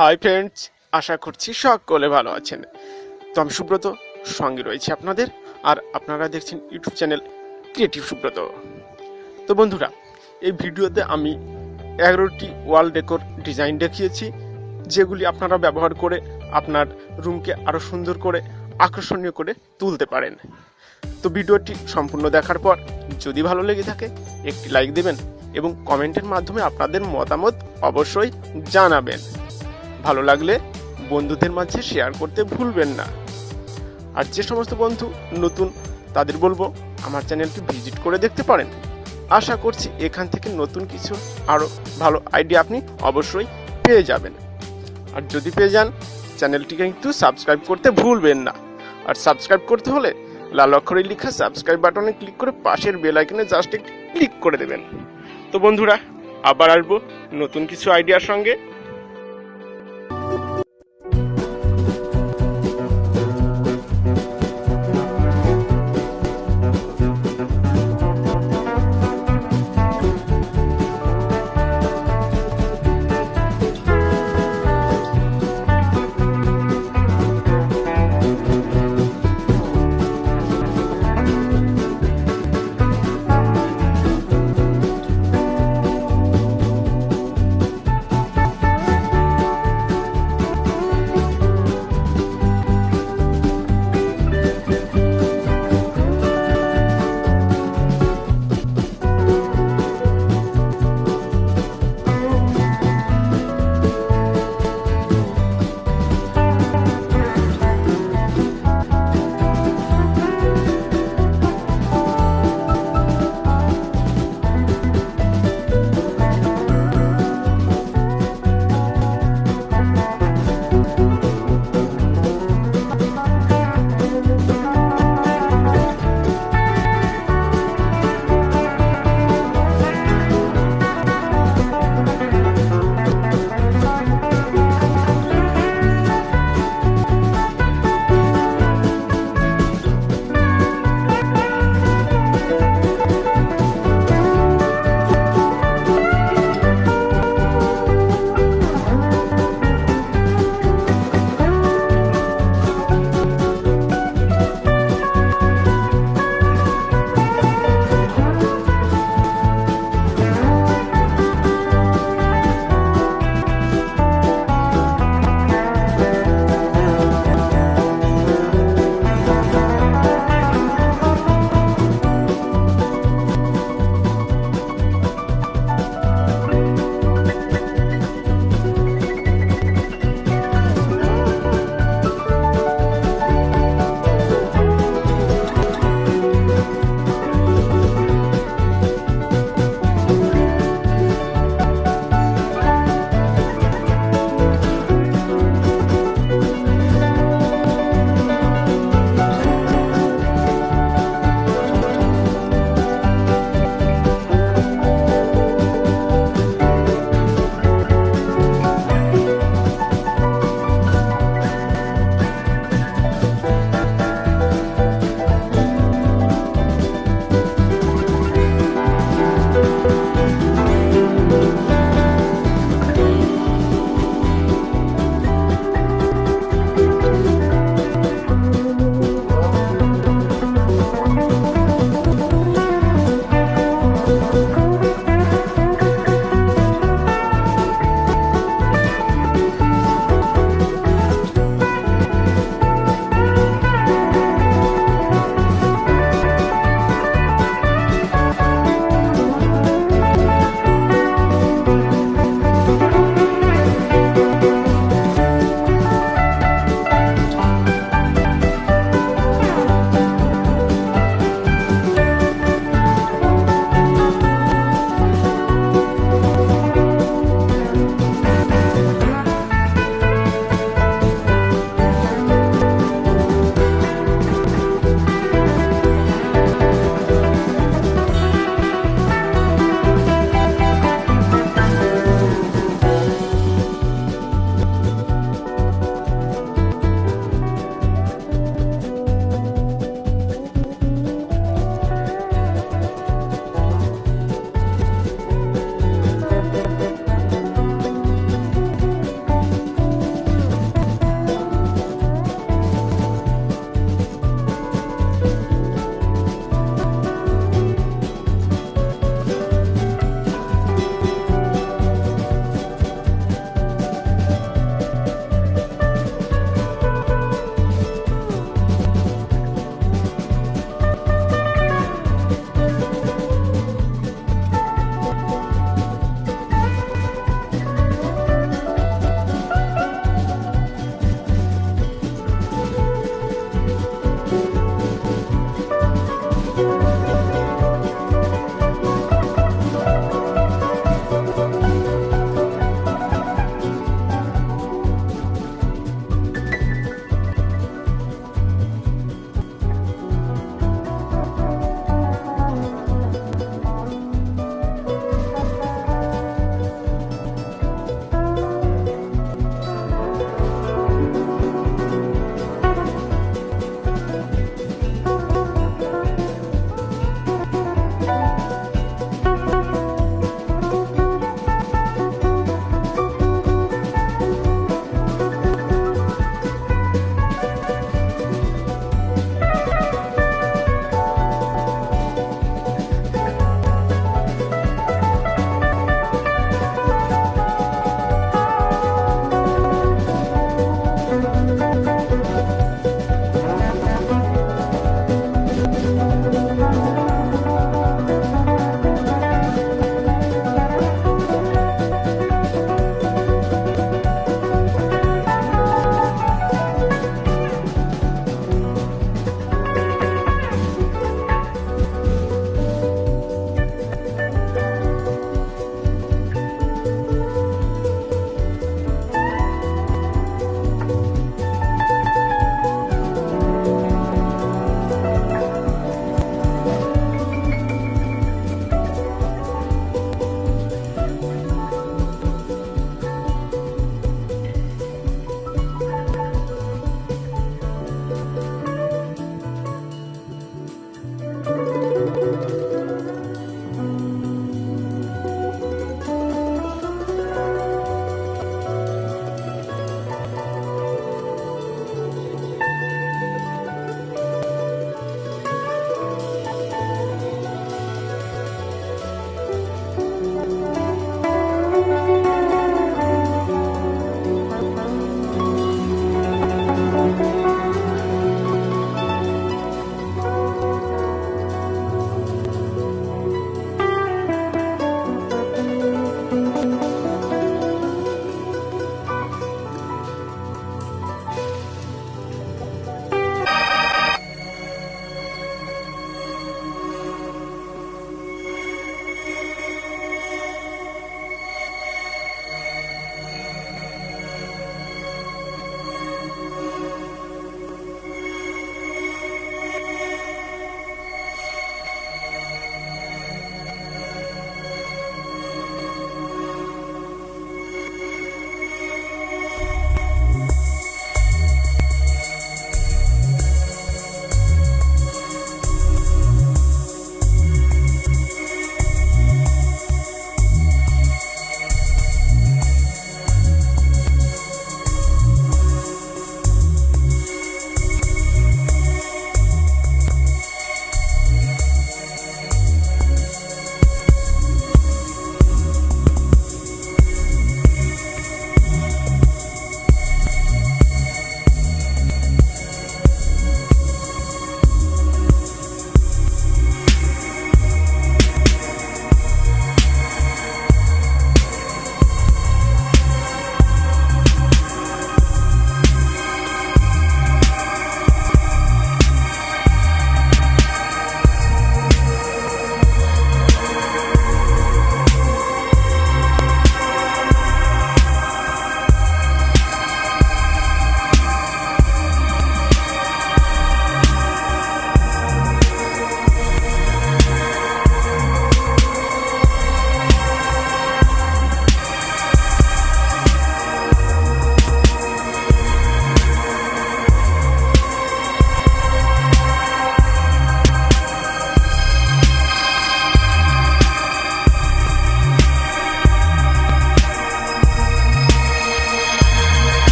Hi friends, আশা করছি সকলে ভালো আছেন। তো আমি সুব্রত, সঙ্গে রয়েছে আপনাদের, আর আপনারা দেখছেন ইউটিউব চ্যানেল ক্রিয়েটিভ সুব্রত। তো বন্ধুরা, এই ভিডিওতে আমি 11টি ওয়াল ডেকোর ডিজাইন দেখিয়েছি, যেগুলি আপনারা ব্যবহার করে আপনার রুমকে আরও সুন্দর করে আকর্ষণীয় করে তুলতে পারেন। তো ভিডিওটি সম্পূর্ণ দেখার পর যদি ভালো লেগে থাকে একটি লাইক দেবেন এবং কমেন্টের মাধ্যমে আপনাদের মতামত অবশ্যই জানাবেন। ভালো লাগলে বন্ধুদের মাঝে শেয়ার করতে ভুলবেন না। আর যে সমস্ত বন্ধু নতুন তাদের বলবো আমার চ্যানেলটি ভিজিট করে দেখতে পারেন। আশা করছি এখান থেকে নতুন কিছু আরও ভালো আইডিয়া আপনি অবশ্যই পেয়ে যাবেন। আর যদি পেয়ে যান, চ্যানেলটিকে কিন্তু সাবস্ক্রাইব করতে ভুলবেন না। আর সাবস্ক্রাইব করতে হলে লাল অক্ষরে লেখা সাবস্ক্রাইব বাটনে ক্লিক করে পাশের বেল আইকনে জাস্ট একটু ক্লিক করে দেবেন। তো বন্ধুরা, আবার আসবো নতুন কিছু আইডিয়ার সঙ্গে।